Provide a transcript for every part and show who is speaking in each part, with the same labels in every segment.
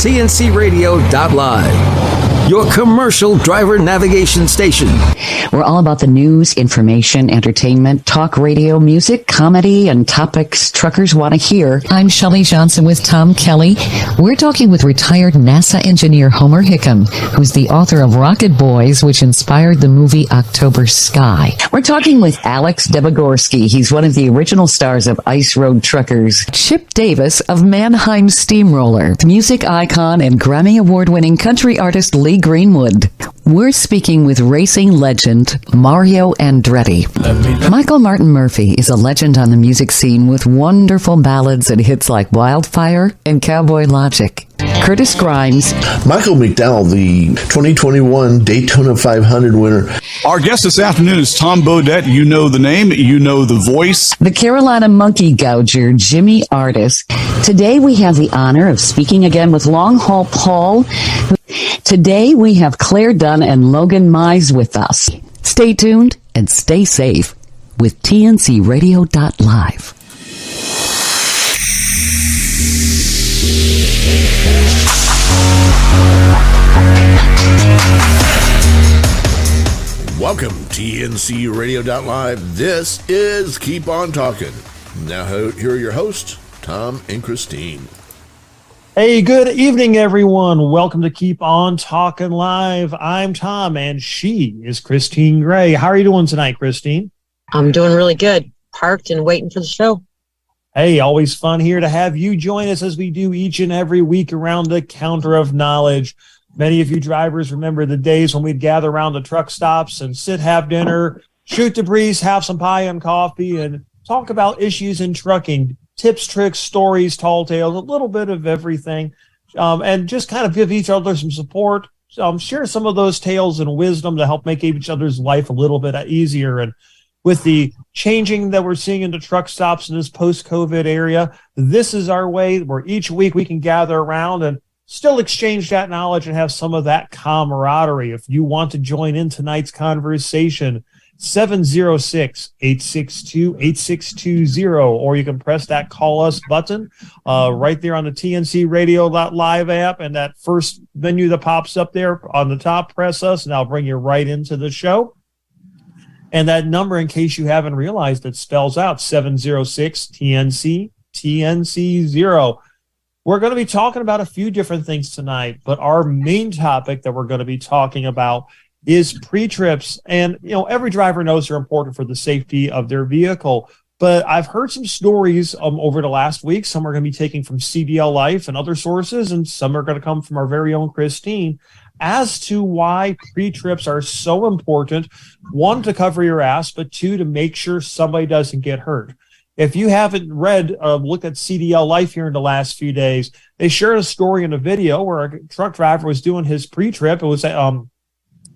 Speaker 1: tncradio.live, your commercial driver navigation station.
Speaker 2: We're all about the news, information, entertainment, talk radio, music, comedy, and topics truckers want to hear. I'm Shelley Johnson with Tom Kelly. We're talking with retired NASA engineer Homer Hickam, who's the author of Rocket Boys, which inspired the movie October Sky. We're talking with Alex Debogorski. He's one of the original stars of Ice Road Truckers. Chip Davis of Mannheim Steamroller, music icon and Grammy Award-winning country artist Lee Greenwood. We're speaking with racing legend Mario Andretti. Michael Martin Murphey is a legend on the music scene with wonderful ballads and hits like Wildfire and Cowboy Logic. Curtis Grimes.
Speaker 3: Michael McDowell, the 2021 Daytona 500 winner.
Speaker 4: Our guest this afternoon is Tom Bodett. You know the name, you know the voice.
Speaker 2: The Carolina Monkey Gouger, Jimmy Artis. Today we have the honor of speaking again with Long Haul Paul. Today we have Claire Dunn and Logan Mize with us. Stay tuned and stay safe with tncradio.live.
Speaker 3: Welcome, TNC Radio.live. This is Keep On Talking. Now, here are your hosts, Tom and Christine.
Speaker 5: Hey, good evening, everyone. Welcome to Keep On Talking Live. I'm Tom, and she is Christine Gray. How are you doing tonight, Christine?
Speaker 6: I'm doing really good. Parked and waiting for the show.
Speaker 5: Hey, always fun here to have you join us as we do each and every week around the counter of knowledge. Many of you drivers remember the days when we'd gather around the truck stops and sit, have dinner, shoot the breeze, have some pie and coffee, and talk about issues in trucking, tips, tricks, stories, tall tales, a little bit of everything, and just kind of give each other some support, share some of those tales and wisdom to help make each other's life a little bit easier. And with the changing that we're seeing in the truck stops in this post-COVID area, this is our way where each week we can gather around and still exchange that knowledge and have some of that camaraderie. If you want to join in tonight's conversation, 706-862-8620, or you can press that call us button right there on the TNC Radio.live app, and that first menu that pops up there on the top, press us, and I'll bring you right into the show. And that number, in case you haven't realized, it spells out 706-TNC-TNC0. We're going to be talking about a few different things tonight, but our main topic that we're going to be talking about is pre-trips. And, you know, every driver knows they're important for the safety of their vehicle. But I've heard some stories over the last week. Some are going to be taken from CDL Life and other sources, and some are going to come from our very own Christine, as to why pre-trips are so important. One, to cover your ass, but two, to make sure somebody doesn't get hurt. If you haven't read, looked at CDL Life here in the last few days, they shared a story in a video where a truck driver was doing his pre-trip. It was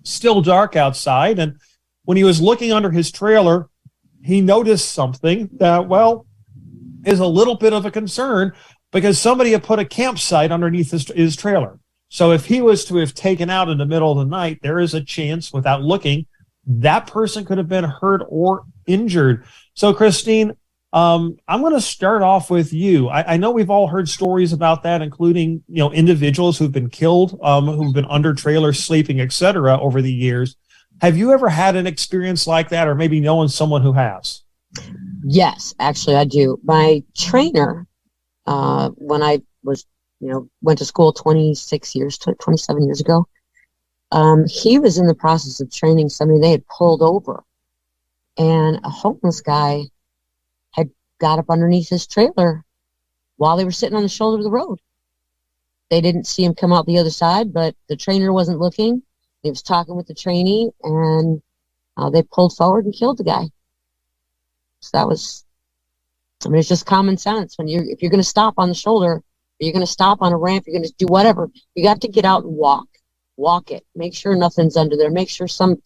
Speaker 5: still dark outside, and when he was looking under his trailer, he noticed something that, well, is a little bit of a concern, because somebody had put a campsite underneath his trailer. So if he was to have taken out in the middle of the night, there is a chance, without looking, that person could have been hurt or injured. So, Christine, I'm going to start off with you. I know we've all heard stories about that, including, you know, individuals who've been killed, who've been under trailers, sleeping, etc. over the years. Have you ever had an experience like that, or maybe knowing someone who has?
Speaker 6: Yes, actually I do. My trainer, when I was, went to school 27 years ago, he was in the process of training somebody they had pulled over, and a homeless guy had got up underneath his trailer while they were sitting on the shoulder of the road. They didn't see him come out the other side, but the trainer wasn't looking. He was talking with the trainee, and they pulled forward and killed the guy. So that was, it's just common sense. If you're going to stop on the shoulder, or you're going to stop on a ramp, you're going to do whatever, you got to get out and walk it. Make sure nothing's under there. Make sure some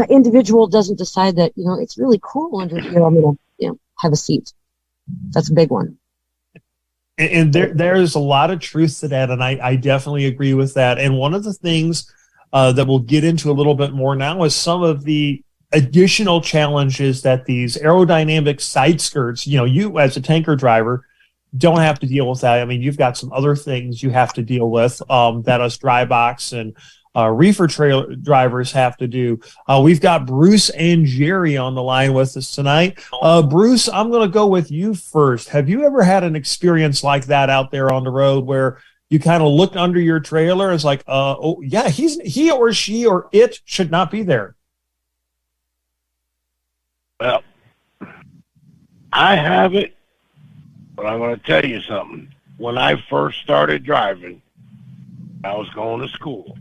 Speaker 6: individual doesn't decide that, it's really cool under here. I'm going to, have a seat. That's a big one.
Speaker 5: And there's a lot of truth to that, and I definitely agree with that. And one of the things that we'll get into a little bit more now is some of the additional challenges that these aerodynamic side skirts, you as a tanker driver, don't have to deal with that. I mean, you've got some other things you have to deal with that us dry box and reefer trailer drivers have to do. We've got Bruce and Jerry on the line with us tonight. Bruce, I'm going to go with you first. Have you ever had an experience like that out there on the road where you kind of looked under your trailer? It's like, oh yeah, he or she or it should not be there.
Speaker 7: Well, I haven't, but I'm going to tell you something. When I first started driving, I was going to school.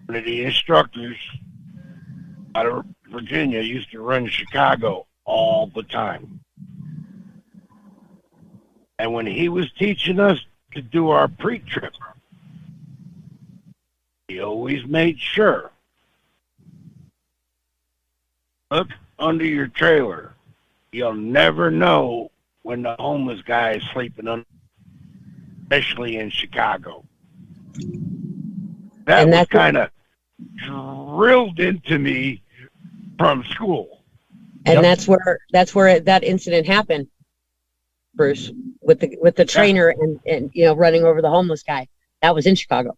Speaker 7: One of the instructors out of Virginia used to run Chicago all the time. And when he was teaching us to do our pre-trip, he always made sure, look under your trailer. You'll never know when the homeless guy is sleeping under, especially in Chicago. That was kind of drilled into me from school.
Speaker 6: And that's where that incident happened, Bruce, with the trainer and running over the homeless guy. That was in Chicago.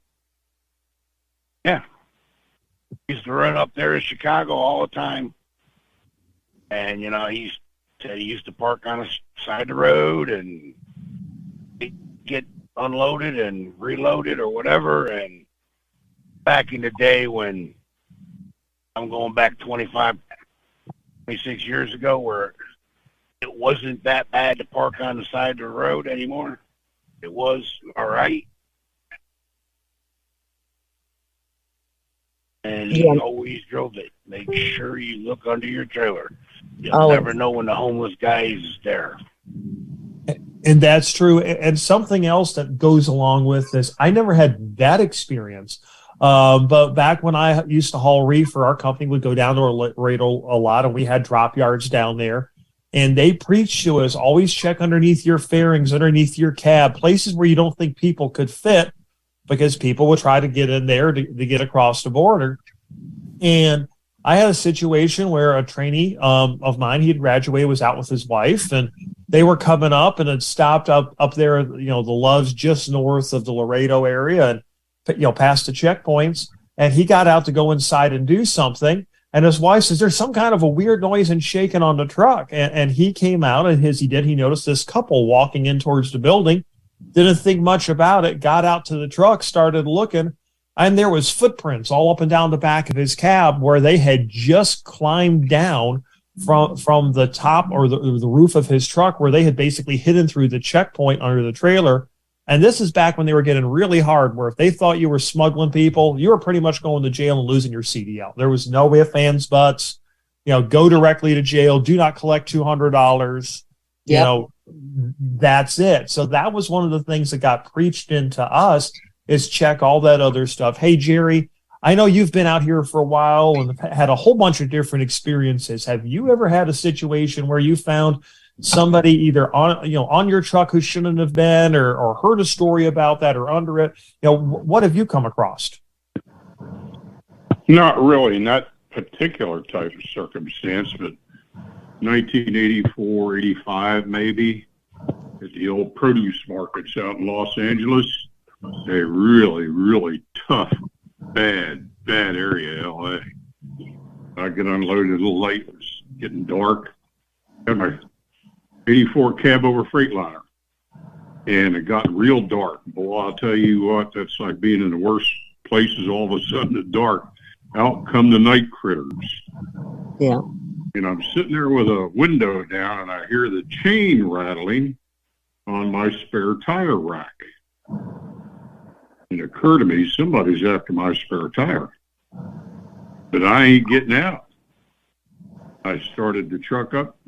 Speaker 7: Yeah. He used to run up there in Chicago all the time. And, he said he used to park on the side of the road and get unloaded and reloaded or whatever. And back in the day when I'm going back 26 years ago, where it wasn't that bad to park on the side of the road anymore. It was all right. And he always drove it. Make sure you look under your trailer. You'll never know when the homeless guy is there.
Speaker 5: And that's true. And something else that goes along with this, I never had that experience. But back when I used to haul reefer, our company would go down to Laredo a lot, and we had drop yards down there. And they preached to us, always check underneath your fairings, underneath your cab, places where you don't think people could fit, because people would try to get in there to get across the border. And I had a situation where a trainee of mine, he had graduated, was out with his wife, and they were coming up and had stopped up there, the Loves just north of the Laredo area, and past the checkpoints. And he got out to go inside and do something. And his wife says, there's some kind of a weird noise and shaking on the truck. And he came out, and he noticed this couple walking in towards the building, didn't think much about it, got out to the truck, started looking, and there was footprints all up and down the back of his cab where they had just climbed down from the top or the roof of his truck, where they had basically hidden through the checkpoint under the trailer. And this is back when they were getting really hard, where if they thought you were smuggling people, you were pretty much going to jail and losing your CDL. There was no ifs, ands, buts. Go directly to jail. Do not collect $200.
Speaker 6: Yep.
Speaker 5: That's it. So that was one of the things that got preached into us, is check all that other stuff. Hey, Jerry, I know you've been out here for a while and had a whole bunch of different experiences. Have you ever had a situation where you found somebody either on your truck who shouldn't have been, or heard a story about that, or under it? What have you come across?
Speaker 8: Not really, not particular type of circumstance, but 1984, 85 maybe, at the old produce markets out in Los Angeles. A really, really tough, bad area, L.A. I get unloaded a little late. It was getting dark. Got my 84 cab over Freightliner, and it got real dark. Boy, I'll tell you what, that's like being in the worst places all of a sudden at dark. Out come the night critters.
Speaker 6: Yeah.
Speaker 8: And I'm sitting there with a window down, and I hear the chain rattling on my spare tire rack. It occurred to me, somebody's after my spare tire. But I ain't getting out. I started the truck up,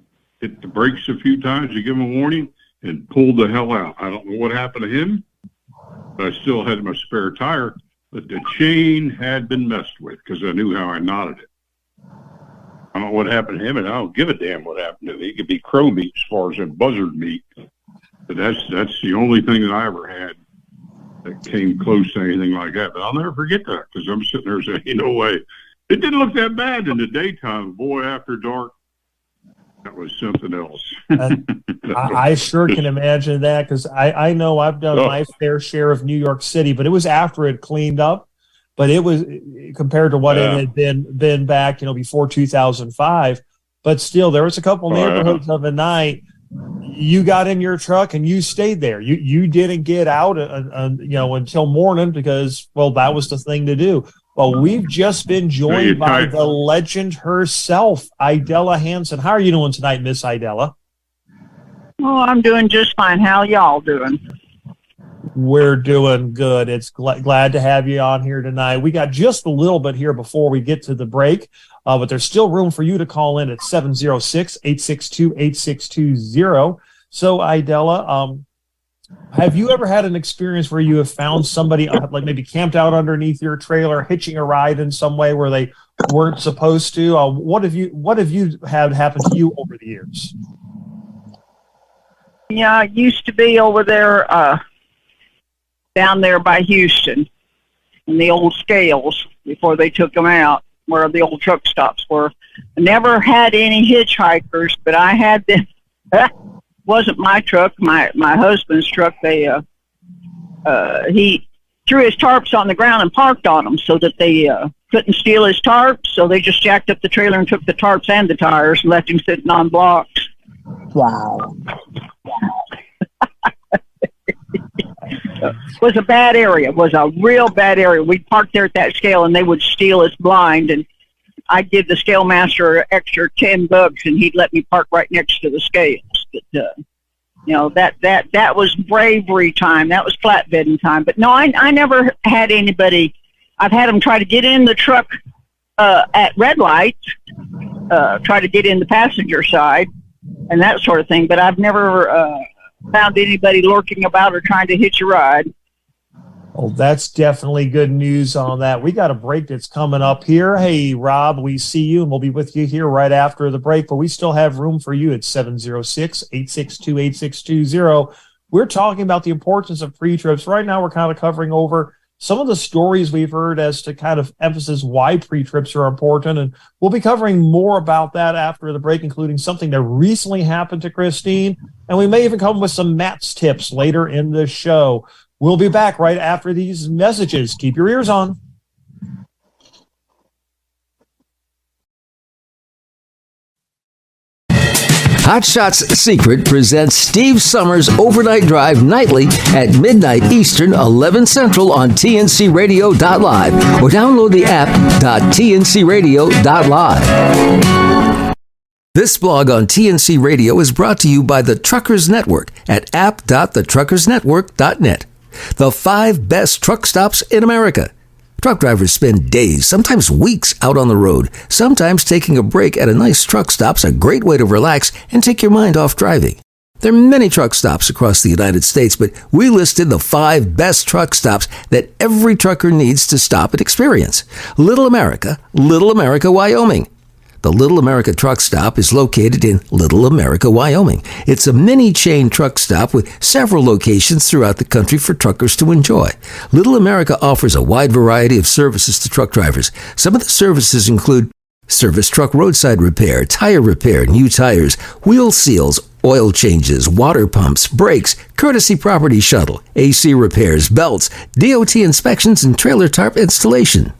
Speaker 8: hit the brakes a few times to give him a warning, and pulled the hell out. I don't know what happened to him, but I still had my spare tire, but the chain had been messed with because I knew how I knotted it. I don't know what happened to him, and I don't give a damn what happened to him. He could be crow meat as far as in buzzard meat. But that's the only thing that I ever had that came close to anything like that. But I'll never forget that, because I'm sitting there saying, no way. It didn't look that bad in the daytime. Boy, after dark, That was something else.
Speaker 5: I sure can imagine that, because I know I've done my fair share of New York City, but it was after it cleaned up. But it was, compared to what it had been back, before 2005. But still, there was a couple neighborhoods of a night. You got in your truck and you stayed there. You didn't get out, until morning, because, well, that was the thing to do. Well, we've just been joined by the legend herself, Idella Hansen. How are you doing tonight, Miss Idella?
Speaker 9: Oh, I'm doing just fine. How y'all doing?
Speaker 5: We're doing good. It's glad to have you on here tonight. We got just a little bit here before we get to the break, but there's still room for you to call in at 706-862-8620. So, Idella, have you ever had an experience where you have found somebody like maybe camped out underneath your trailer, hitching a ride in some way where they weren't supposed to? What have you had happen to you over the years?
Speaker 9: Yeah, I used to be over there, down there by Houston, in the old scales before they took them out, where the old truck stops were. I never had any hitchhikers, but I had them. Wasn't my truck, my husband's truck. He threw his tarps on the ground and parked on them so that they couldn't steal his tarps. So they just jacked up the trailer and took the tarps and the tires and left him sitting on blocks.
Speaker 6: Wow.
Speaker 9: It was a bad area. It was a real bad area. We'd park there at that scale and they would steal us blind, and I'd give the scale master an extra $10 and he'd let me park right next to the scales. But, that was bravery time. That was flatbedding time. But no, I never had anybody. I've had them try to get in the truck at red lights, try to get in the passenger side and that sort of thing. But I've never found anybody lurking about or trying to hitch a ride.
Speaker 5: Well, that's definitely good news on that. We got a break that's coming up here. Hey, Rob, we see you, and we'll be with you here right after the break, but we still have room for you at 706-862-8620. We're talking about the importance of pre-trips. Right now, we're kind of covering over some of the stories we've heard as to kind of emphasis why pre-trips are important, and we'll be covering more about that after the break, including something that recently happened to Christine, and we may even come with some Matt's tips later in the show. We'll be back right after these messages. Keep your ears on.
Speaker 1: Hot Shots Secret presents Steve Summers' Overnight Drive nightly at midnight Eastern, 11 Central on tncradio.live or download the app .tncradio.live. This blog on TNC Radio is brought to you by the Truckers Network at app.thetruckersnetwork.net. The 5 best truck stops in America. Truck drivers spend days, sometimes weeks, out on the road. Sometimes taking a break at a nice truck stop's a great way to relax and take your mind off driving. There are many truck stops across the United States, but we listed the 5 best truck stops that every trucker needs to stop and experience. Little America, Wyoming. The Little America Truck Stop is located in Little America, Wyoming. It's a mini-chain truck stop with several locations throughout the country for truckers to enjoy. Little America offers a wide variety of services to truck drivers. Some of the services include service truck roadside repair, tire repair, new tires, wheel seals, oil changes, water pumps, brakes, courtesy property shuttle, AC repairs, belts, DOT inspections, and trailer tarp installation.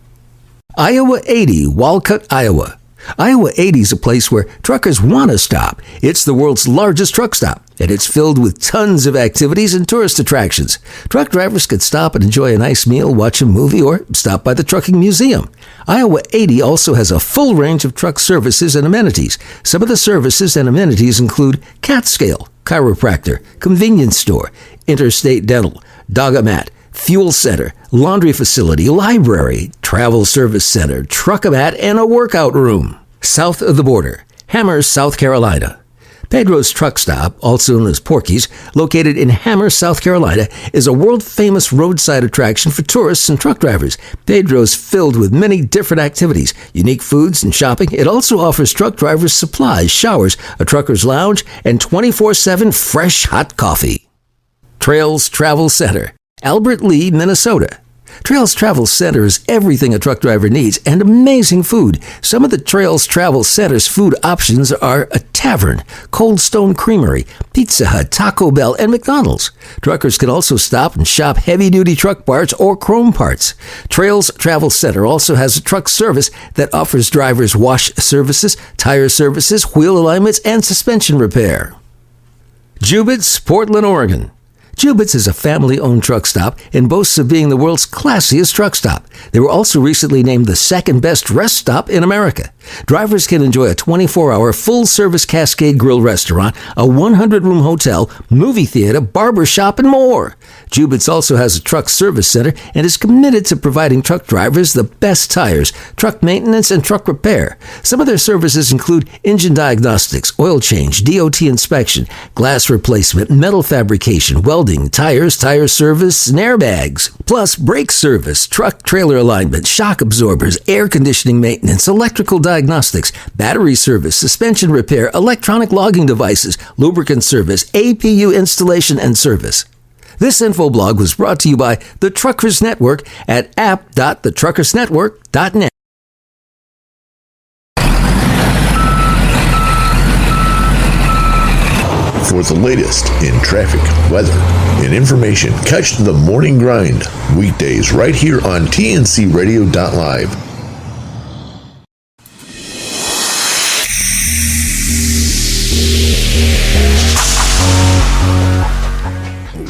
Speaker 1: Iowa 80, Walcott, Iowa. Iowa 80 is a place where truckers want to stop. It's the world's largest truck stop, and it's filled with tons of activities and tourist attractions. Truck drivers could stop and enjoy a nice meal, watch a movie, or stop by the trucking museum. Iowa 80 also has a full range of truck services and amenities. Some of the services and amenities include cat scale, chiropractor, convenience store, interstate dental, dog-a-mat, fuel center, laundry facility, library, travel service center, truck-a-mat, and a workout room. South of the border, Hammer, South Carolina. Pedro's Truck Stop, also known as Porky's, located in Hammer, South Carolina, is a world-famous roadside attraction for tourists and truck drivers. Pedro's filled with many different activities, unique foods and shopping. It also offers truck drivers supplies, showers, a trucker's lounge, and 24/7 fresh hot coffee. Trails Travel Center, Albert Lee, Minnesota. Trails Travel Center is everything a truck driver needs and amazing food. Some of the Trails Travel Center's food options are a tavern, Cold Stone Creamery, Pizza Hut, Taco Bell, and McDonald's. Truckers can also stop and shop heavy-duty truck parts or chrome parts. Trails Travel Center also has a truck service that offers drivers wash services, tire services, wheel alignments, and suspension repair. Jubit's, Portland, Oregon. Jubit's is a family-owned truck stop and boasts of being the world's classiest truck stop. They were also recently named the second best rest stop in America. Drivers can enjoy a 24-hour full-service Cascade Grill restaurant, a 100-room hotel, movie theater, barber shop, and more. Jubit's also has a truck service center and is committed to providing truck drivers the best tires, truck maintenance, and truck repair. Some of their services include engine diagnostics, oil change, DOT inspection, glass replacement, metal fabrication, welding, tires, tire service, and airbags. Plus, brake service, truck trailer alignment, shock absorbers, air conditioning maintenance, electrical diagnostics, battery service, suspension repair, electronic logging devices, lubricant service, APU installation and service. This info blog was brought to you by the Truckers Network at app.thetruckersnetwork.net.
Speaker 3: For the latest in traffic, weather, and information, catch the Morning Grind weekdays right here on tncradio.live.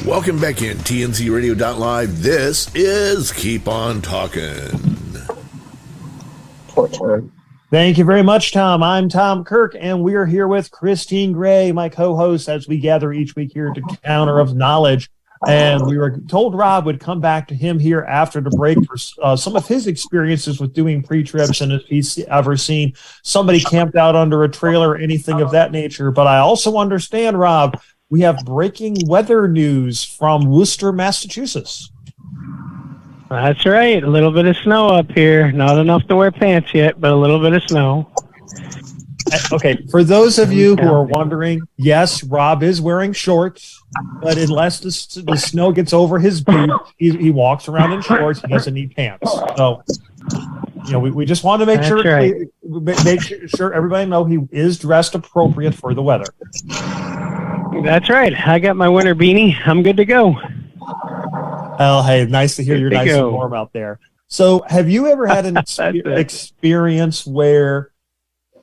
Speaker 3: Welcome back in tncradio.live. This is Keep On Talkin'.
Speaker 6: Poor Tom.
Speaker 5: Thank you very much, Tom. I'm Tom Kirk, and we're here with Christine Gray, my co-host, as we gather each week here to Counter of Knowledge. And we were told Rob would come back to him here after the break for some of his experiences with doing pre-trips and if he's ever seen somebody camped out under a trailer or anything of that nature. But I also understand, Rob, we have breaking weather news from Worcester, Massachusetts.
Speaker 10: That's right. A little bit of snow up here. Not enough to wear pants yet, but a little bit of snow.
Speaker 5: Okay, for those of you who are wondering, yes, Rob is wearing shorts, but unless the snow gets over his boot, he walks around in shorts. He doesn't need pants. So, we just want to make sure everybody know he is dressed appropriate for the weather.
Speaker 10: That's right. I got my winter beanie. I'm good to go.
Speaker 5: Oh, hey, nice to hear you're nice and warm out there. So have you ever had an experience where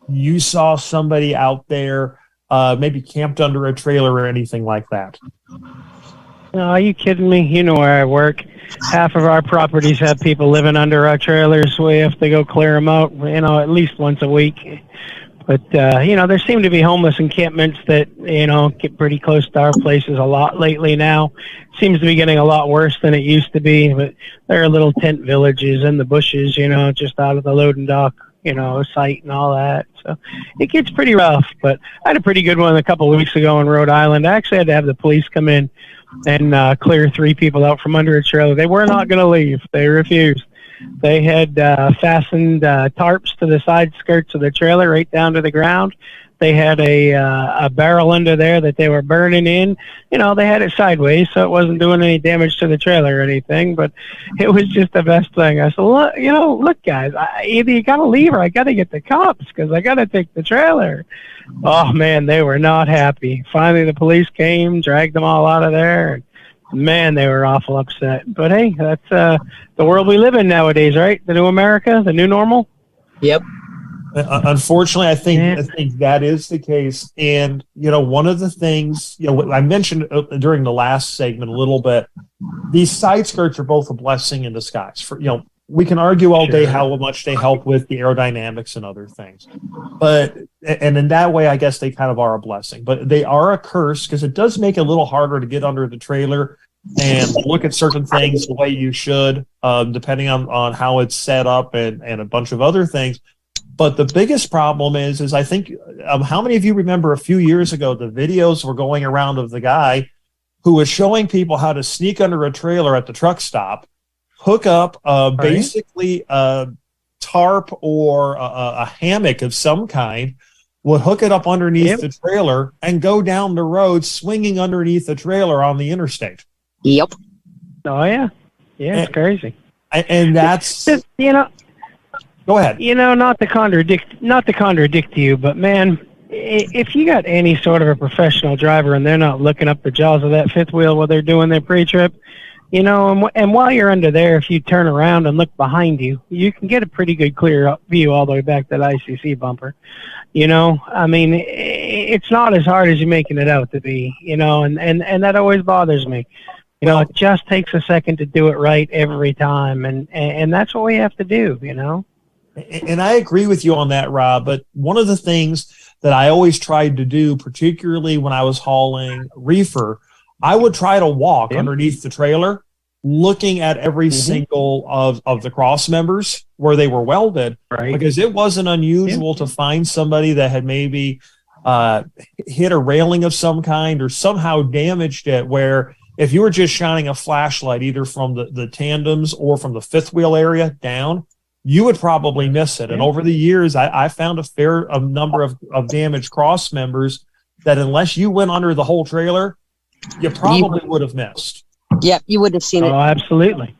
Speaker 5: you saw somebody out there maybe camped under a trailer or anything like that?
Speaker 10: No, are you kidding me? You know where I work. Half of our properties have people living under our trailers. We have to go clear them out, at least once a week. But, there seem to be homeless encampments that, get pretty close to our places a lot lately now. Seems to be getting a lot worse than it used to be. But there are little tent villages in the bushes, just out of the loading dock, site and all that. So it gets pretty rough. But I had a pretty good one a couple of weeks ago in Rhode Island. I actually had to have the police come in and clear 3 people out from under a trailer. They were not going to leave. They refused. They had fastened tarps to the side skirts of the trailer right down to the ground. They had a barrel under there that they were burning in. They had it sideways, so it wasn't doing any damage to the trailer or anything, but it was just the best thing. I said, look, guys, either you got to leave or I got to get the cops because I got to take the trailer. Oh, man, they were not happy. Finally, the police came, dragged them all out of there, and man, they were awful upset. But hey, that's the world we live in nowadays, right? The new America, the new normal.
Speaker 6: Yep.
Speaker 5: Unfortunately, I think that is the case. And one of the things I mentioned during the last segment a little bit, these side skirts are both a blessing in disguise. For we can argue all day how much they help with the aerodynamics and other things, and in that way, I guess they kind of are a blessing. But they are a curse because it does make it a little harder to get under the trailer and look at certain things the way you should, depending on how it's set up and a bunch of other things. But the biggest problem is I think, how many of you remember a few years ago, the videos were going around of the guy who was showing people how to sneak under a trailer at the truck stop, hook up basically a tarp or a hammock of some kind, would hook it up underneath the trailer and go down the road swinging underneath the trailer on the interstate.
Speaker 6: Yep.
Speaker 10: Oh, yeah. Yeah, it's crazy.
Speaker 5: And that's,
Speaker 10: You know,
Speaker 5: go ahead.
Speaker 10: You know, not to contradict you, but man, if you got any sort of a professional driver and they're not looking up the jaws of that fifth wheel while they're doing their pre-trip, you know, and while you're under there, if you turn around and look behind you, you can get a pretty good clear view all the way back to the ICC bumper. You know, I mean, it's not as hard as you're making it out to be, you know, and that always bothers me. You know, it just takes a second to do it right every time, and that's what we have to do, you know.
Speaker 5: And I agree with you on that, Rob, but one of the things that I always tried to do, particularly when I was hauling reefer, I would try to walk underneath the trailer, looking at every single of the cross members where they were welded, because it wasn't unusual to find somebody that had maybe hit a railing of some kind or somehow damaged it, where if you were just shining a flashlight either from the tandems or from the fifth wheel area down, you would probably miss it. And over the years, I found a fair number of damaged cross members that unless you went under the whole trailer, you probably would have missed.
Speaker 6: Yep, you would have seen it.
Speaker 10: Oh, absolutely.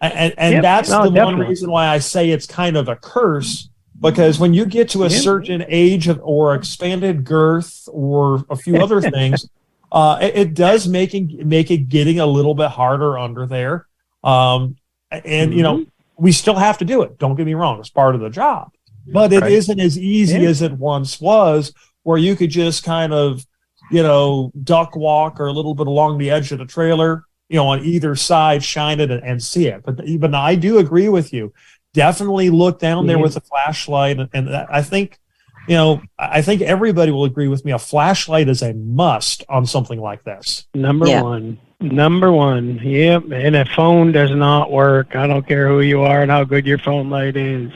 Speaker 5: And that's the one reason why I say it's kind of a curse, because when you get to a certain age or expanded girth or a few other things, it does make it getting a little bit harder under there. And, you know, we still have to do it. Don't get me wrong. It's part of the job. But it isn't as easy as it once was, where you could just kind of, you know, duck walk or a little bit along the edge of the trailer, you know, on either side, shine it and see it. But even I do agree with you. Definitely look down there with a flashlight. And I think, you know, I think everybody will agree with me. A flashlight is a must on something like this.
Speaker 10: Number one. Yep. And a phone does not work. I don't care who you are and how good your phone light is.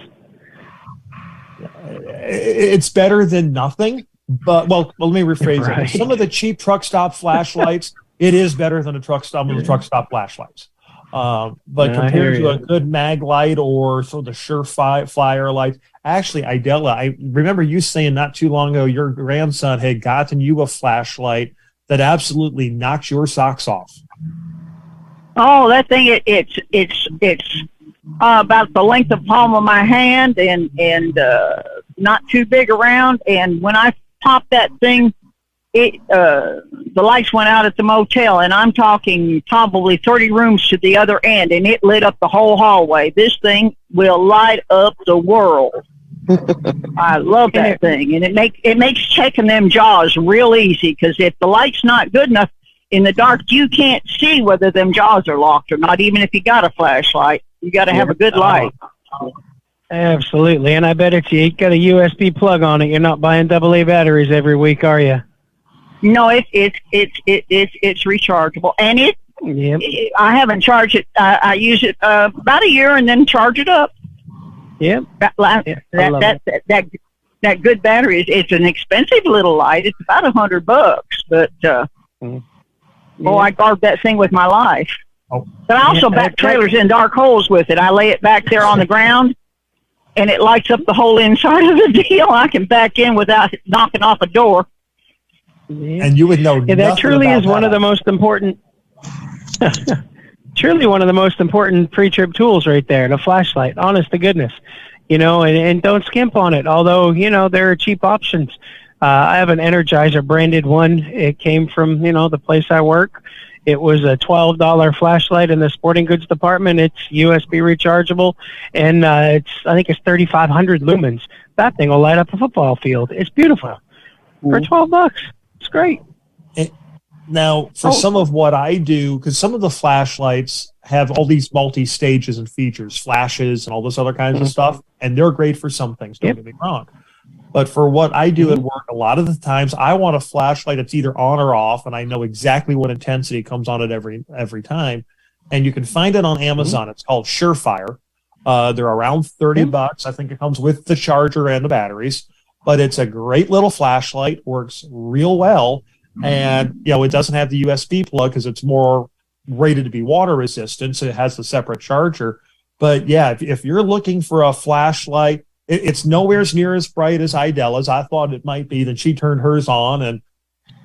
Speaker 5: It's better than nothing. But, well, let me rephrase it. Some of the cheap truck stop flashlights, it is better than the truck stop flashlights. But compared to a good mag light or sort of the Surefire light, actually, Idella, I remember you saying not too long ago your grandson had gotten you a flashlight that absolutely knocks your socks off.
Speaker 9: Oh, that thing! It's about the length of palm of my hand and not too big around. And when I popped that thing, the lights went out at the motel, and I'm talking probably 30 rooms to the other end, and it lit up the whole hallway. This thing will light up the world. I love that thing, and it makes checking them jaws real easy, because if the light's not good enough in the dark, you can't see whether them jaws are locked or not, even if you got a flashlight. You got to have a good light.
Speaker 10: Absolutely, and I bet if you got a USB plug on it, you're not buying AA batteries every week, are you?
Speaker 9: No, it's rechargeable, and I haven't charged it. I use it about a year and then charge it up.
Speaker 10: Yep.
Speaker 9: That good battery it's an expensive little light. It's about $100, but I guard that thing with my life. Oh. But I also back trailers in dark holes with it. I lay it back there on the ground, and it lights up the whole inside of the deal. I can back in without knocking off a door.
Speaker 5: And you would know.
Speaker 10: That truly is one of the most important. Truly one of the most important pre-trip tools right there, the flashlight. Honest to goodness, you know, and don't skimp on it. Although, you know, there are cheap options. I have an Energizer branded one. It came from, you know, the place I work. It was a $12 flashlight in the sporting goods department. It's USB rechargeable, and I think it's 3,500 lumens. That thing will light up a football field. It's beautiful for $12. It's great.
Speaker 5: Now, for some of what I do, because some of the flashlights have all these multi-stages and features, flashes and all this other kinds of stuff, and they're great for some things, don't get me wrong. But for what I do at work, a lot of the times I want a flashlight that's either on or off, and I know exactly what intensity comes on it every time. And you can find it on Amazon. It's called Surefire. They're around $30. I think it comes with the charger and the batteries. But it's a great little flashlight, works real well. And, you know, it doesn't have the USB plug because it's more rated to be water resistant, so it has the separate charger. But, yeah, if you're looking for a flashlight, it's nowhere near as bright as Idella's. I thought it might be. Then she turned hers on. And,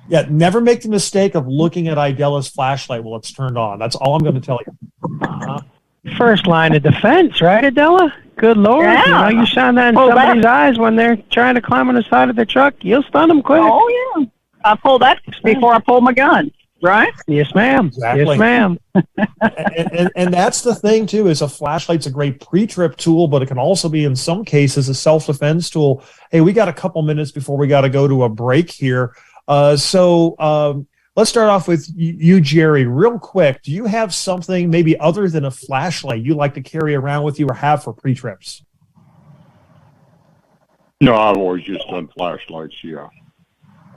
Speaker 5: yeah, never make the mistake of looking at Idella's flashlight while it's turned on. That's all I'm going to tell you.
Speaker 10: First line of defense, right, Adela? Good Lord.
Speaker 9: Yeah.
Speaker 10: You shine that in
Speaker 9: Oh,
Speaker 10: somebody's eyes when they're trying to climb on the side of their truck. You'll stun them quick.
Speaker 9: Oh, yeah. I pull that before I pull my gun, right?
Speaker 10: Yes, ma'am.
Speaker 5: Exactly.
Speaker 10: Yes, ma'am.
Speaker 5: and that's the thing, too, is a flashlight's a great pre-trip tool, but it can also be, in some cases, a self-defense tool. Hey, we got a couple minutes before we got to go to a break here. So let's start off with you, Jerry, real quick. Do you have something maybe other than a flashlight you like to carry around with you or have for pre-trips?
Speaker 8: No, I've always just done flashlights, yeah.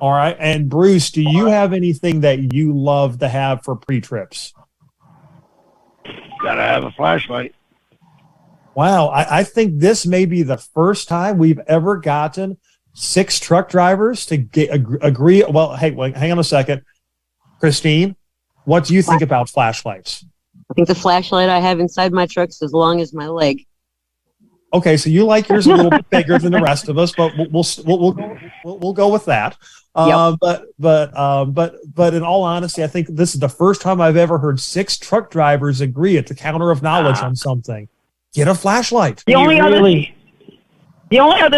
Speaker 5: All right. And Bruce, do you have anything that you love to have for pre-trips?
Speaker 7: Gotta have a flashlight.
Speaker 5: Wow. I think this may be the first time we've ever gotten 6 truck drivers to agree. Well, hey, hang on a second. Christine, what do you think about flashlights?
Speaker 6: I think the flashlight I have inside my truck is as long as my leg.
Speaker 5: Okay, so you like yours a little bit bigger than the rest of us, but we'll go with that.
Speaker 6: Yep.
Speaker 5: But in all honesty, I think this is the first time I've ever heard 6 truck drivers agree at the counter of knowledge on something. Get a flashlight.
Speaker 9: The only other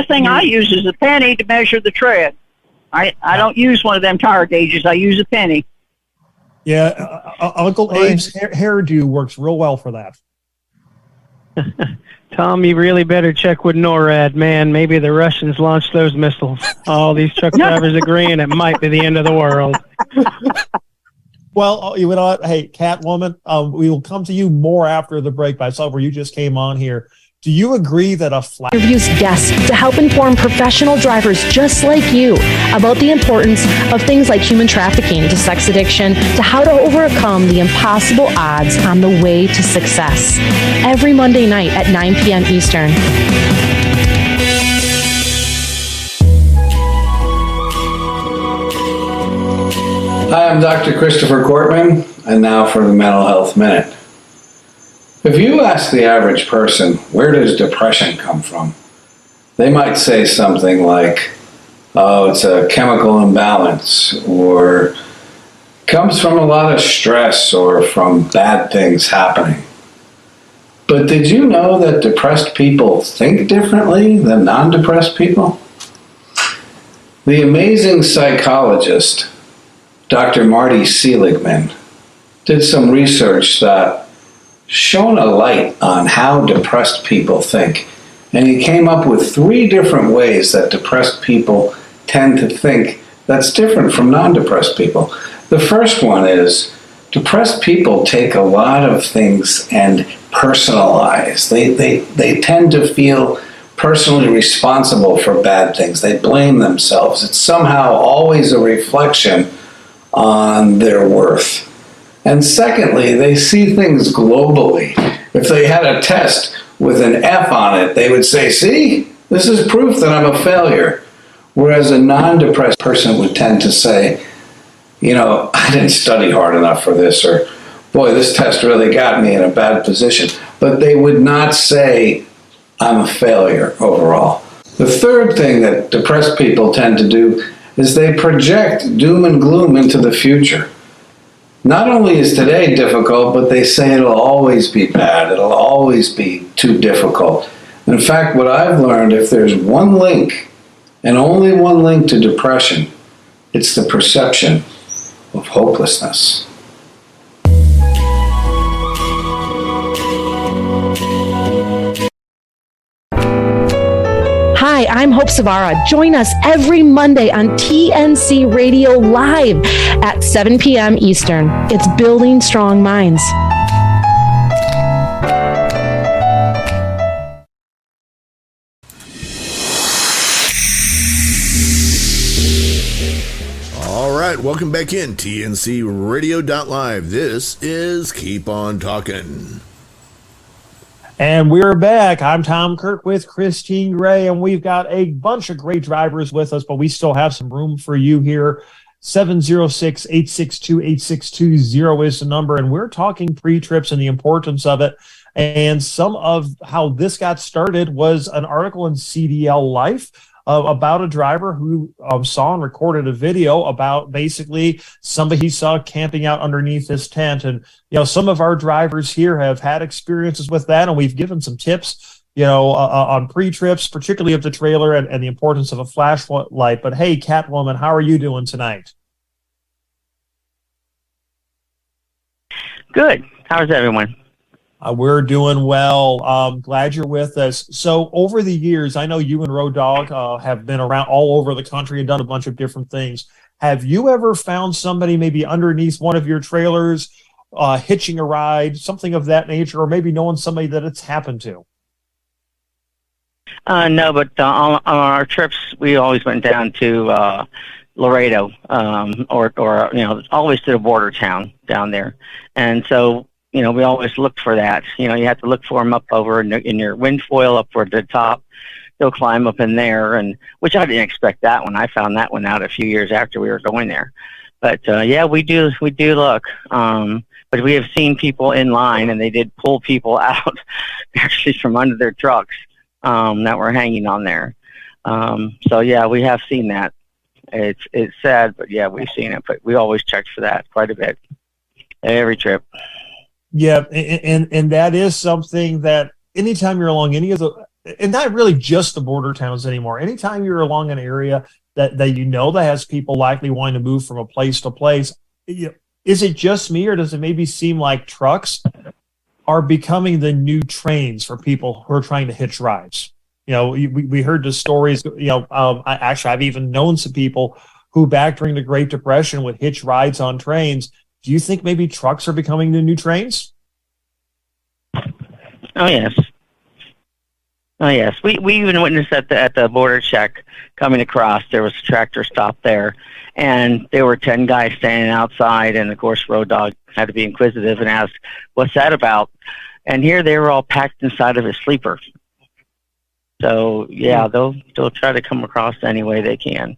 Speaker 9: thing I use is a penny to measure the tread. I don't use one of them tire gauges. I use a penny.
Speaker 5: Yeah, Uncle Abe's hairdo works real well for that.
Speaker 10: Tom, you really better check with NORAD, man. Maybe the Russians launched those missiles. All these truck drivers agreeing it might be the end of the world.
Speaker 5: Well, you know what? Hey, Catwoman, we will come to you more after the break, but I saw where you just came on here. Do you agree that a
Speaker 11: interviews guests to help inform professional drivers just like you about the importance of things like human trafficking to sex addiction to how to overcome the impossible odds on the way to success? Every Monday night at 9 p.m. Eastern.
Speaker 12: Hi, I'm Dr. Christopher Cortman, and now for the Mental Health Minute. If you ask the average person, where does depression come from? They might say something like, oh, it's a chemical imbalance, or comes from a lot of stress or from bad things happening. But did you know that depressed people think differently than non-depressed people? The amazing psychologist, Dr. Marty Seligman, did some research that shone a light on how depressed people think. And he came up with 3 different ways that depressed people tend to think that's different from non-depressed people. The first one is depressed people take a lot of things and personalize. They tend to feel personally responsible for bad things. They blame themselves. It's somehow always a reflection on their worth. And secondly, they see things globally. If they had a test with an F on it, they would say, see, this is proof that I'm a failure. Whereas a non-depressed person would tend to say, you know, I didn't study hard enough for this, or boy, this test really got me in a bad position. But they would not say, I'm a failure overall. The third thing that depressed people tend to do is they project doom and gloom into the future. Not only is today difficult, but they say it'll always be bad. It'll always be too difficult. In fact, what I've learned, if there's one link, and only one link to depression, it's the perception of hopelessness.
Speaker 11: Hi, I'm Hope Savara. Join us every Monday on TNC Radio Live at 7 p.m. Eastern. It's Building Strong Minds.
Speaker 3: All right, welcome back in TNC Radio.live. This is Keep On Talkin'.
Speaker 5: And we're back. I'm Tom Kirk with Christine Gray, and we've got a bunch of great drivers with us, but we still have some room for you here. 706-862-8620 is the number, and we're talking pre-trips and the importance of it. And some of how this got started was an article in CDL Life about a driver who saw and recorded a video about basically somebody he saw camping out underneath his tent. And, some of our drivers here have had experiences with that, and we've given some tips, on pre-trips, particularly of the trailer and the importance of a flashlight. But hey, Catwoman, how are you doing tonight?
Speaker 13: Good. How's everyone?
Speaker 5: We're doing well. Glad you're with us. So over the years, I know you and Road Dogg have been around all over the country and done a bunch of different things. Have you ever found somebody maybe underneath one of your trailers, hitching a ride, something of that nature, or maybe knowing somebody that it's happened to?
Speaker 13: No, but on our trips, we always went down to Laredo, or always to the border town down there. And so, we always looked for that. You have to look for them up over in your wind foil up toward the top. They'll climb up in there, and which I didn't expect that one. I found that one out a few years after we were going there. But yeah, we do look. But we have seen people in line, and they did pull people out actually from under their trucks that were hanging on there. So yeah, we have seen that. It's sad, but yeah, we've seen it. But we always checked for that quite a bit every trip.
Speaker 5: Yeah, and that is something that anytime you're along any of the, and not really just the border towns anymore, anytime you're along an area that that has people likely wanting to move from a place to place, is it just me, or does it maybe seem like trucks are becoming the new trains for people who are trying to hitch rides? We heard the stories, I've even known some people who back during the Great Depression would hitch rides on trains. Do you think maybe trucks are becoming the new trains?
Speaker 13: Oh, yes. We even witnessed at the border check coming across. There was a tractor stop there, and there were 10 guys standing outside, and of course Road Dogg had to be inquisitive and ask, "What's that about?" And here they were all packed inside of a sleeper. So yeah, they'll try to come across any way they can.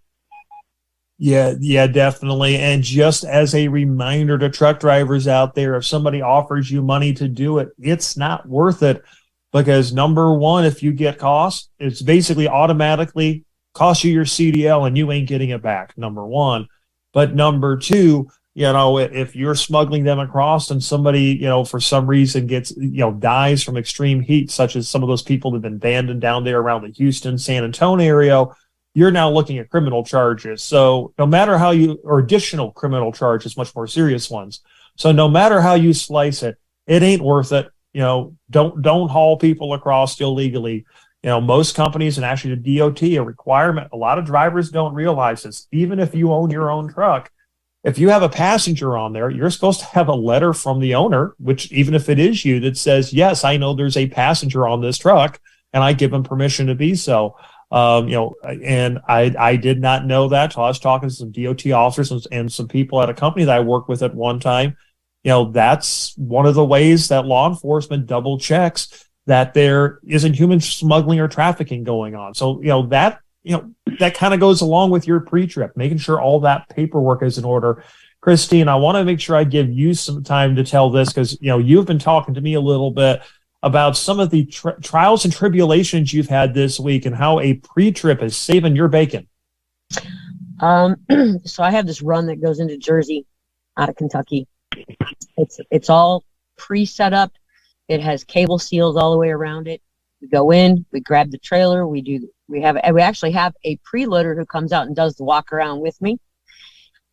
Speaker 5: Yeah, definitely. And just as a reminder to truck drivers out there, if somebody offers you money to do it, it's not worth it, because number one, if you get cost, it's basically automatically cost you your CDL and you ain't getting it back, number one. But number two, if you're smuggling them across and somebody, for some reason gets, dies from extreme heat, such as some of those people that have been abandoned down there around the Houston, San Antonio area, you're now looking at criminal charges. So no matter how or additional criminal charges, much more serious ones. So no matter how you slice it, it ain't worth it. Don't haul people across illegally. Most companies, and actually the DOT, a requirement, a lot of drivers don't realize this. Even if you own your own truck, if you have a passenger on there, you're supposed to have a letter from the owner, which even if it is you, that says, yes, I know there's a passenger on this truck and I give them permission to be so. And I did not know that till I was talking to some DOT officers and some people at a company that I worked with at one time. That's one of the ways that law enforcement double checks that there isn't human smuggling or trafficking going on. So, that kind of goes along with your pre-trip, making sure all that paperwork is in order. Christine, I want to make sure I give you some time to tell this, because, you've been talking to me a little bit about some of the trials and tribulations you've had this week and how a pre-trip is saving your bacon.
Speaker 6: So I have this run that goes into Jersey out of Kentucky. It's all pre-set up. It has cable seals all the way around it. We go in, we grab the trailer, we actually have a preloader who comes out and does the walk around with me.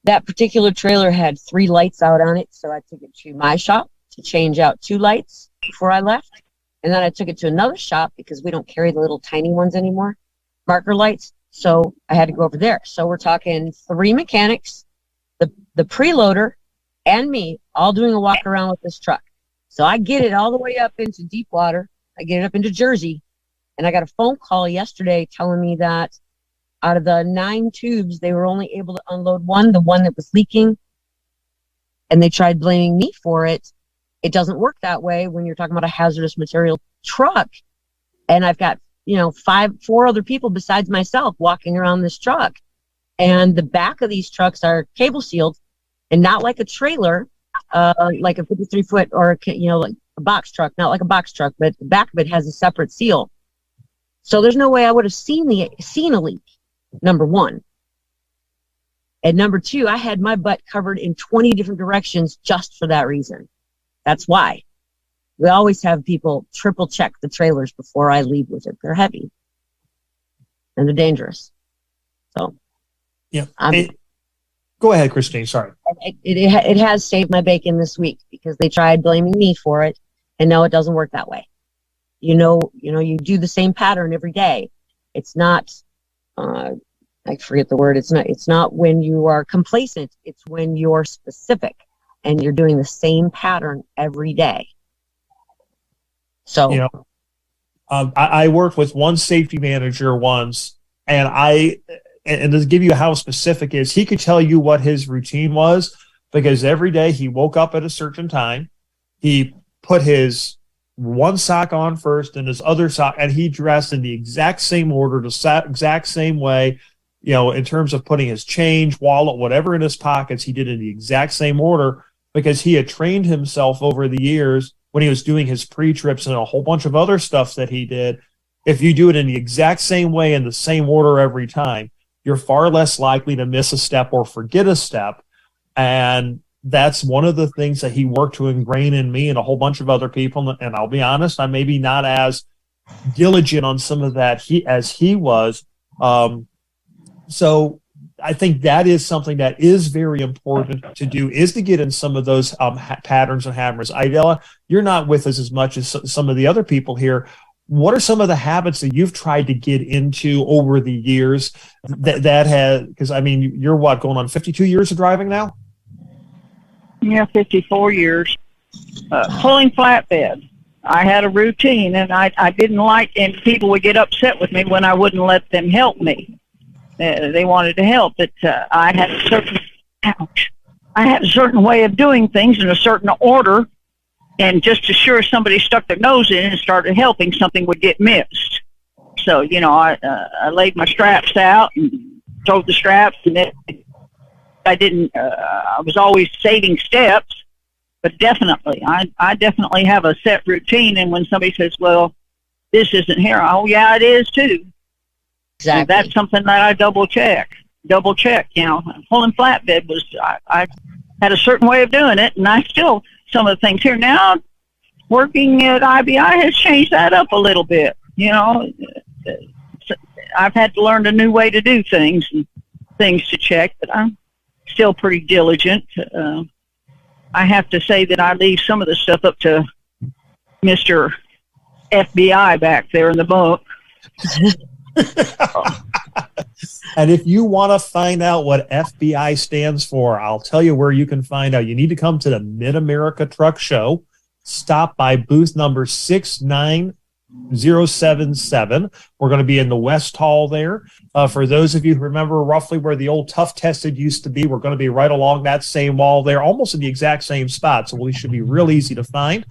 Speaker 6: That particular trailer had 3 lights out on it, so I took it to my shop to change out 2 lights before I left. And then I took it to another shop because we don't carry the little tiny ones anymore, marker lights. So I had to go over there. So we're talking 3 mechanics, the preloader, and me all doing a walk around with this truck. So I get it all the way up into deep water. I get it up into Jersey. And I got a phone call yesterday telling me that out of the 9 tubes, they were only able to unload the one that was leaking. And they tried blaming me for it. It doesn't work that way when you're talking about a hazardous material truck. And I've got, 4 other people besides myself walking around this truck. And the back of these trucks are cable sealed, and not like a trailer, like a 53-foot or, like a box truck, not like a box truck, but the back of it has a separate seal. So there's no way I would have seen a leak, number one. And number two, I had my butt covered in 20 different directions just for that reason. That's why. We always have people triple check the trailers before I leave with it. They're heavy and they're dangerous. So,
Speaker 5: yeah. Go ahead, Christine. Sorry.
Speaker 6: It has saved my bacon this week because they tried blaming me for it, and no, it doesn't work that way. You do the same pattern every day. It's not. I forget the word. It's not when you are complacent. It's when you're specific and you're doing the same pattern every day. So,
Speaker 5: I worked with one safety manager once, and to give you how specific it is, he could tell you what his routine was because every day he woke up at a certain time. He put his one sock on first and his other sock, and he dressed in the exact same order, the exact same way. In terms of putting his change, wallet, whatever in his pockets, he did it in the exact same order because he had trained himself over the years when he was doing his pre-trips and a whole bunch of other stuff that he did. If you do it in the exact same way in the same order every time, you're far less likely to miss a step or forget a step. And that's one of the things that he worked to ingrain in me and a whole bunch of other people. And I'll be honest, I'm maybe not as diligent on some of that as he was. So I think that is something that is very important to do, is to get in some of those patterns and hammers. Idella, you're not with us as much as some of the other people here. What are some of the habits that you've tried to get into over the years that has, because I mean, you're going on 52 years of driving now?
Speaker 9: Yeah, 54 years. Pulling flatbed. I had a routine, and I didn't like, and people would get upset with me when I wouldn't let them help me. They wanted to help, but I had a certain way of doing things in a certain order, and just as sure as somebody stuck their nose in and started helping, something would get missed. So, I laid my straps out and drove the straps, and I was always saving steps, but definitely, I definitely have a set routine, and when somebody says, well, this isn't here, oh, yeah, it is too.
Speaker 6: Exactly.
Speaker 9: And that's something that I double check. Pulling flatbed was, I had a certain way of doing it, and I still, some of the things here now, working at IBI has changed that up a little bit. I've had to learn a new way to do things and things to check, but I'm still pretty diligent. I have to say that I leave some of the stuff up to Mr. FBI back there in the book.
Speaker 5: And if you want to find out what FBI stands for, I'll tell you where you can find out. You need to come to the Mid-America Truck Show. Stop by booth number 69077. We're going to be in the West Hall there. For those of you who remember roughly where the old Tough Tested used to be, we're going to be right along that same wall there, almost in the exact same spot. So we should be real easy to find.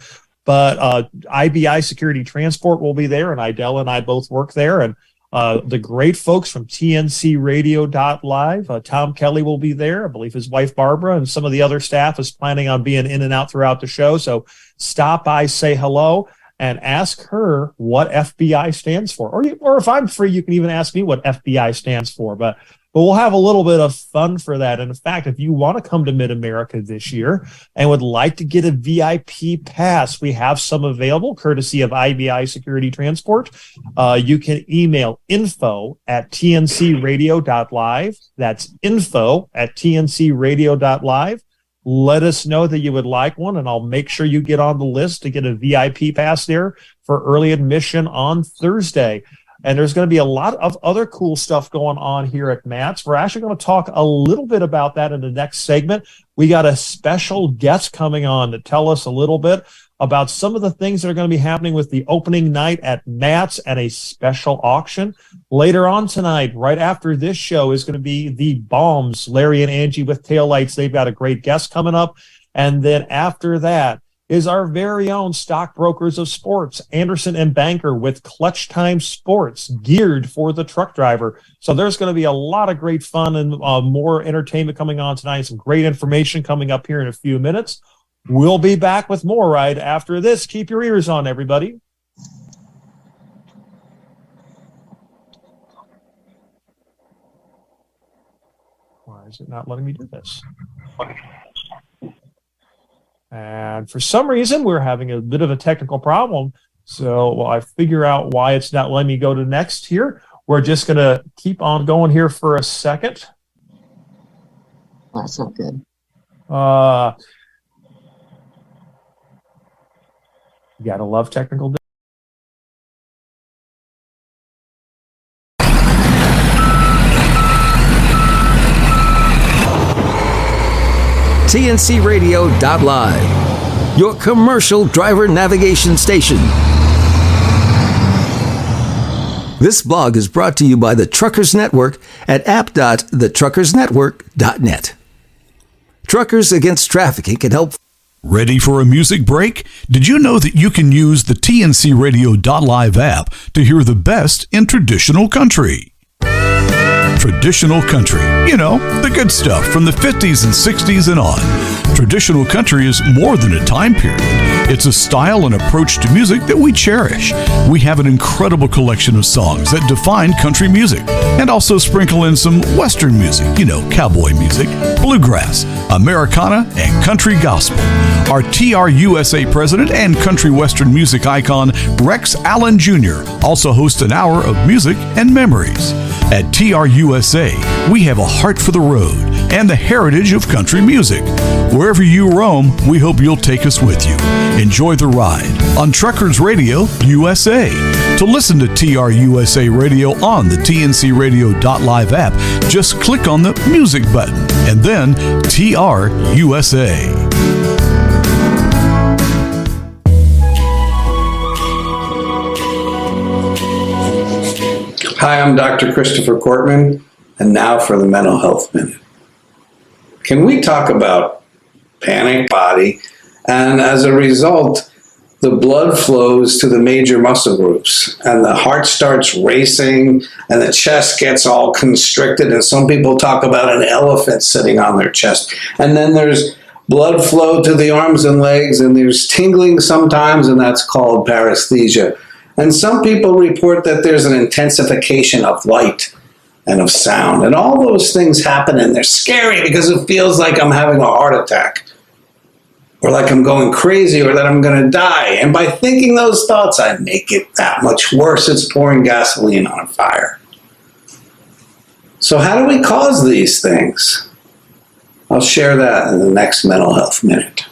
Speaker 5: But IBI Security Transport will be there, and Idella and I both work there. And the great folks from TNCRadio.live, Tom Kelly will be there. I believe his wife Barbara and some of the other staff is planning on being in and out throughout the show. So stop by, say hello, and ask her what FBI stands for. Or if I'm free, you can even ask me what FBI stands for. But we'll have a little bit of fun for that. And in fact, if you want to come to Mid-America this year and would like to get a VIP pass, we have some available courtesy of IBI Security Transport. You can email info@tncradio.live. That's info@tncradio.live. Let us know that you would like one, and I'll make sure you get on the list to get a VIP pass there for early admission on Thursday. And there's going to be a lot of other cool stuff going on here at Matt's. We're actually going to talk a little bit about that in the next segment. We got a special guest coming on to tell us a little bit about some of the things that are going to be happening with the opening night at Matt's and a special auction. Later on tonight, right after this show, is going to be the Bombs, Larry and Angie with Taillights. They've got a great guest coming up. And then after that is our very own stockbrokers of sports, Anderson and Banker with Clutch Time Sports, geared for the truck driver. So there's going to be a lot of great fun and more entertainment coming on tonight. Some great information coming up here in a few minutes. We'll be back with more right after this. Keep your ears on, everybody. is it not letting me do this? And for some reason, we're having a bit of a technical problem. So while I figure out why it's not letting me go to next here, we're just going to keep on going here for a second.
Speaker 6: That's not good.
Speaker 5: You got to love technical.
Speaker 1: TNCRadio.live, your commercial driver navigation station. This blog is brought to you by the Truckers Network at app.thetruckersnetwork.net. Truckers Against Trafficking can help.
Speaker 4: Ready for a music break? Did you know that you can use the TNCRadio.live app to hear the best in traditional country? Traditional country, you know, the good stuff from the 50s and 60s and on. Traditional country is more than a time period. It's a style and approach to music that we cherish. We have an incredible collection of songs that define country music and also sprinkle in some Western music, you know, cowboy music, bluegrass, Americana, and country gospel. Our TRUSA president and country Western music icon, Rex Allen Jr., also hosts an hour of music and memories. At TRUSA, we have a heart for the road and the heritage of country music. Wherever you roam, we hope you'll take us with you. Enjoy the ride on Truckers Radio USA. To listen to TRUSA Radio on the TNCRadio.live app, just click on the music button and then TRUSA.
Speaker 12: Hi, I'm Dr. Christopher Cortman, and now for the Mental Health Minute. Can we talk about panic body? And as a result, the blood flows to the major muscle groups, and the heart starts racing, and the chest gets all constricted, and some people talk about an elephant sitting on their chest. And then there's blood flow to the arms and legs, and there's tingling sometimes, and that's called paresthesia. And some people report that there's an intensification of light and of sound. And all those things happen, and they're scary because it feels like I'm having a heart attack, or like I'm going crazy, or that I'm going to die. And by thinking those thoughts, I make it that much worse. It's pouring gasoline on a fire. So how do we cause these things? I'll share that in the next Mental Health Minute.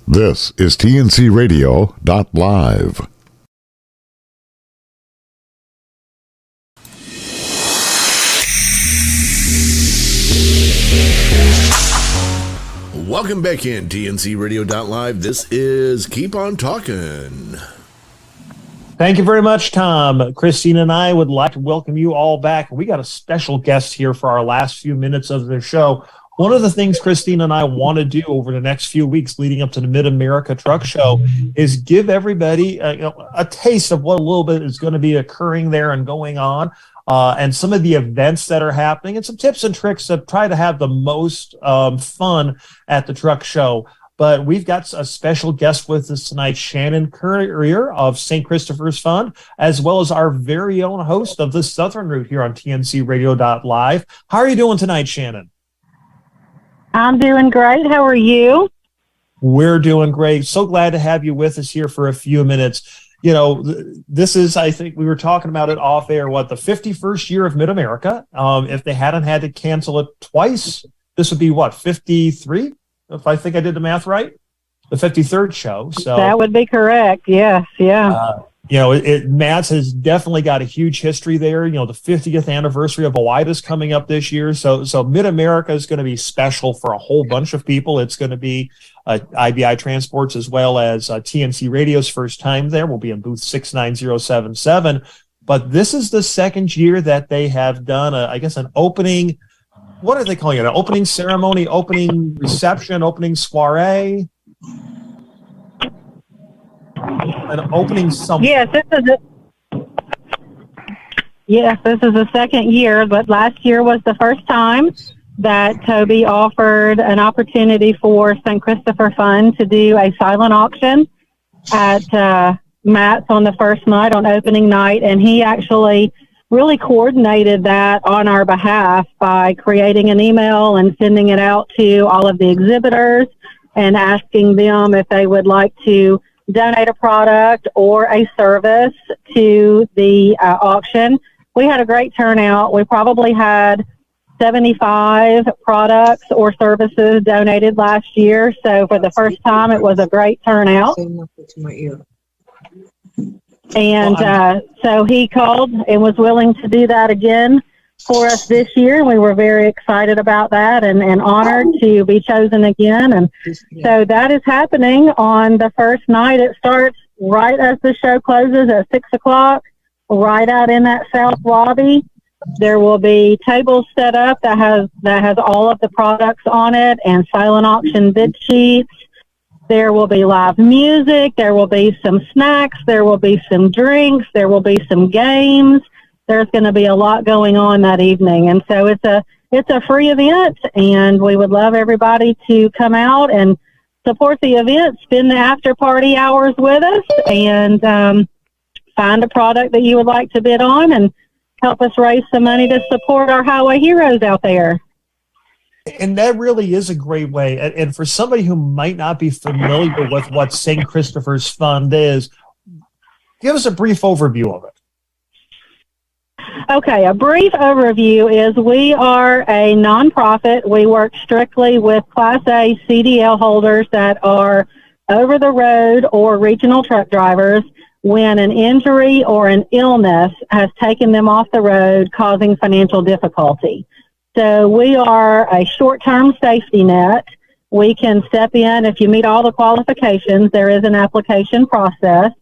Speaker 3: This is TNCRadio.live. Welcome back in TNCRadio.live. This is Keep On Talkin'.
Speaker 5: Thank you very much, Tom. Christine and I would like to welcome you all back. We got a special guest here for our last few minutes of the show. One of the things Christine and I want to do over the next few weeks leading up to the Mid-America Truck Show is give everybody a taste of what a little bit is going to be occurring there and going on, and some of the events that are happening, and some tips and tricks to try to have the most fun at the truck show. But we've got a special guest with us tonight, Shannon Courier of St. Christopher's Fund, as well as our very own host of the Southern Route here on TNCRadio.live. How are you doing tonight, Shannon?
Speaker 9: I'm doing great. How are you?
Speaker 5: We're doing great. So glad to have you with us here for a few minutes. You know, this is, I think we were talking about it off air, the 51st year of Mid-America. If they hadn't had to cancel it twice, this would be 53? If I think I did the math right? The 53rd show. So
Speaker 9: that would be correct. Yes. Yeah.
Speaker 5: Matt's has definitely got a huge history there. The 50th anniversary of Hawaii is coming up this year. So Mid-America is going to be special for a whole bunch of people. It's going to be IBI Transports as well as TNC Radio's first time there. We'll be in booth 69077. But this is the second year that they have done, an opening. What are they calling it? An opening ceremony, opening reception, opening soiree? An opening something.
Speaker 9: Yes, this is the second year, but last year was the first time that Toby offered an opportunity for St. Christopher Fund to do a silent auction at
Speaker 14: Matt's on the first night, on opening night, and he actually really coordinated that on our behalf by creating an email and sending it out to all of the exhibitors and asking them if they would like to donate a product or a service to the auction. We had a great turnout. We probably had 75 products or services donated last year. So for the first time, it was a great turnout. And so he called and was willing to do that again for us this year. We were very excited about that and honored to be chosen again. And so that is happening on the first night. It starts right as the show closes at 6 o'clock, right out in that south lobby. There will be tables set up that has all of the products on it and silent auction bid sheets. There will be live music. There will be some snacks. There will be some drinks. There will be some games. There's going to be a lot going on that evening. And so it's a free event, and we would love everybody to come out and support the event, spend the after party hours with us, and find a product that you would like to bid on and help us raise some money to support our highway heroes out there.
Speaker 5: And that really is a great way. And for somebody who might not be familiar with what St. Christopher's Fund is, give us a brief overview of it.
Speaker 14: Okay, a brief overview is we are a nonprofit. We work strictly with Class A CDL holders that are over the road or regional truck drivers when an injury or an illness has taken them off the road, causing financial difficulty. So we are a short-term safety net. We can step in if you meet all the qualifications. There is an application process.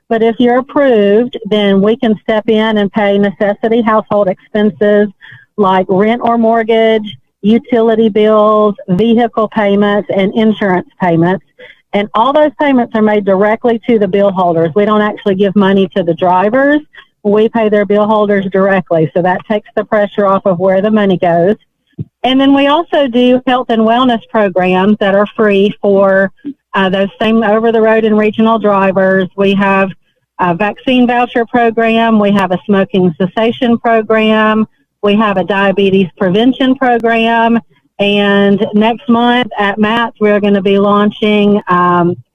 Speaker 14: But if you're approved, then we can step in and pay necessity household expenses like rent or mortgage, utility bills, vehicle payments, and insurance payments. And all those payments are made directly to the bill holders. We don't actually give money to the drivers. We pay their bill holders directly. So that takes the pressure off of where the money goes. And then we also do health and wellness programs that are free for those same over-the-road and regional drivers. We have a vaccine voucher program. We have a smoking cessation program. We have a diabetes prevention program. And next month at MATS, we're going to be launching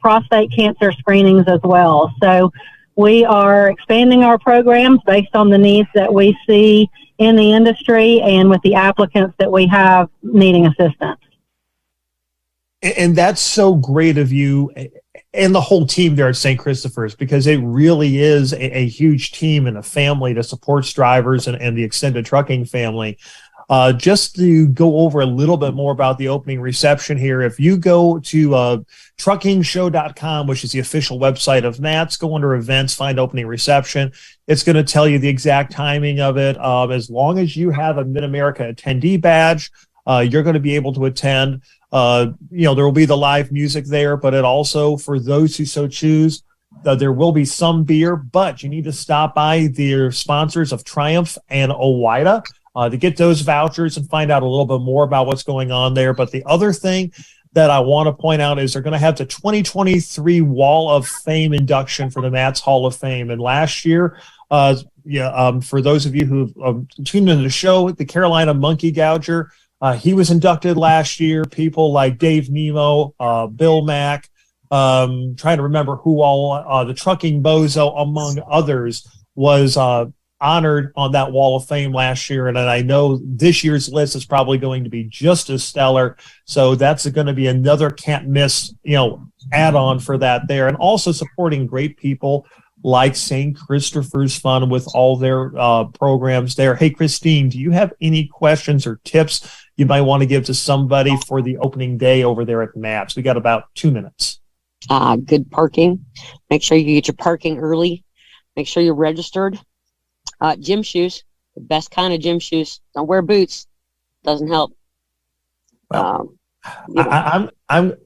Speaker 14: prostate cancer screenings as well. So we are expanding our programs based on the needs that we see in the industry and with the applicants that we have needing assistance.
Speaker 5: And that's so great of you and the whole team there at St. Christopher's, because it really is a huge team and a family that supports drivers and the extended trucking family. Just to go over a little bit more about the opening reception here, if you go to truckingshow.com, which is the official website of MATS, go under events, find opening reception. It's going to tell you the exact timing of it. As long as you have a Mid-America attendee badge, you're going to be able to attend. There will be the live music there, but it also, for those who so choose, there will be some beer, but you need to stop by their sponsors of Triumph and Owida to get those vouchers and find out a little bit more about what's going on there. But the other thing that I want to point out is they're going to have the 2023 Wall of Fame induction for the MATS Hall of Fame. And last year, for those of you who tuned into the show, the Carolina Monkey Gouger, he was inducted last year. People like Dave Nemo, Bill Mack, trying to remember who all, the Trucking Bozo, among others, was honored on that Wall of Fame last year. And I know this year's list is probably going to be just as stellar. So that's going to be another can't miss, add-on for that there. And also supporting great people like St. Christopher's Fund with all their programs there. Hey, Christine, do you have any questions or tips you might want to give to somebody for the opening day over there at MATS? We got about 2 minutes.
Speaker 6: Good parking. Make sure you get your parking early. Make sure you're registered. Gym shoes, the best kind of gym shoes. Don't wear boots. Doesn't help.
Speaker 5: Well,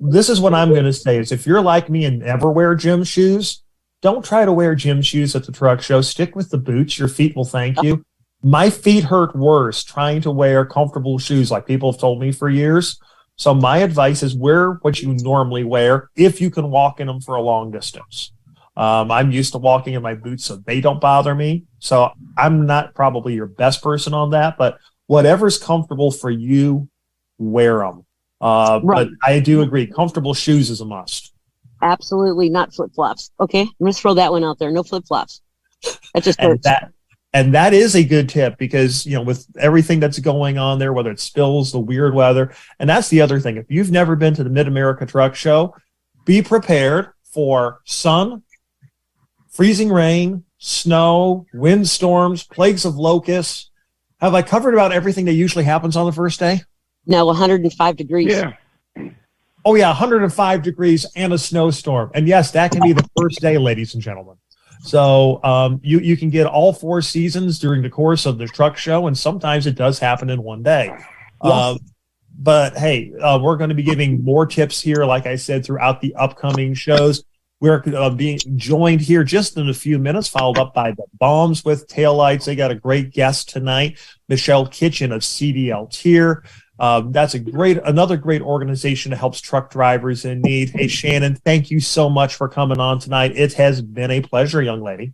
Speaker 5: this is what I'm going to say is if you're like me and never wear gym shoes, don't try to wear gym shoes at the truck show. Stick with the boots. Your feet will thank you. My feet hurt worse trying to wear comfortable shoes like people have told me for years. So my advice is wear what you normally wear if you can walk in them for a long distance. I'm used to walking in my boots, so they don't bother me. So I'm not probably your best person on that, but whatever's comfortable for you, wear them.
Speaker 6: Right.
Speaker 5: But I do agree, comfortable shoes is a must.
Speaker 6: Absolutely not flip-flops. Okay, I'm going to throw that one out there. No flip-flops. That just hurts.
Speaker 5: And that is a good tip because, with everything that's going on there, whether it's spills, the weird weather, and that's the other thing. If you've never been to the Mid-America Truck Show, be prepared for sun, freezing rain, snow, windstorms, plagues of locusts. Have I covered about everything that usually happens on the first day?
Speaker 6: No, 105 degrees.
Speaker 7: Yeah.
Speaker 5: Oh, yeah, 105 degrees and a snowstorm. And yes, that can be the first day, ladies and gentlemen. So you can get all 4 seasons during the course of the truck show, and sometimes it does happen in one day.
Speaker 6: Yes.
Speaker 5: But hey, we're going to be giving more tips here, like I said, throughout the upcoming shows. We're being joined here just in a few minutes, followed up by the Bombs with Taillights. They got a great guest tonight, Michelle Kitchen of CDL Tier. That's another great organization that helps truck drivers in need. Hey, Shannon, thank you so much for coming on tonight. It has been a pleasure, young lady.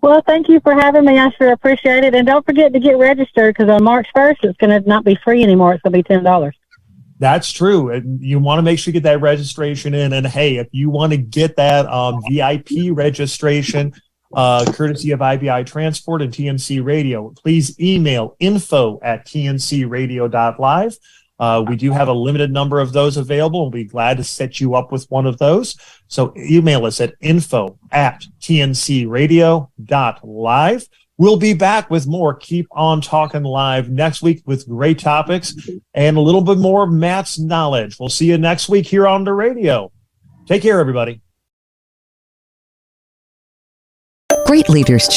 Speaker 14: Well, thank you for having me. I sure appreciate it. And don't forget to get registered because on March 1st, it's going to not be free anymore. It's going to be $10.
Speaker 5: That's true. And you want to make sure you get that registration in. And hey, if you want to get that VIP registration, courtesy of IBI Transport and TNC Radio, please email info@tncradio.live. We do have a limited number of those available. We'll be glad to set you up with one of those. So email us at info@tncradio.live. We'll be back with more Keep On Talking Live next week with great topics and a little bit more of Matt's knowledge. We'll see you next week here on the radio. Take care, everybody.
Speaker 2: Great leaders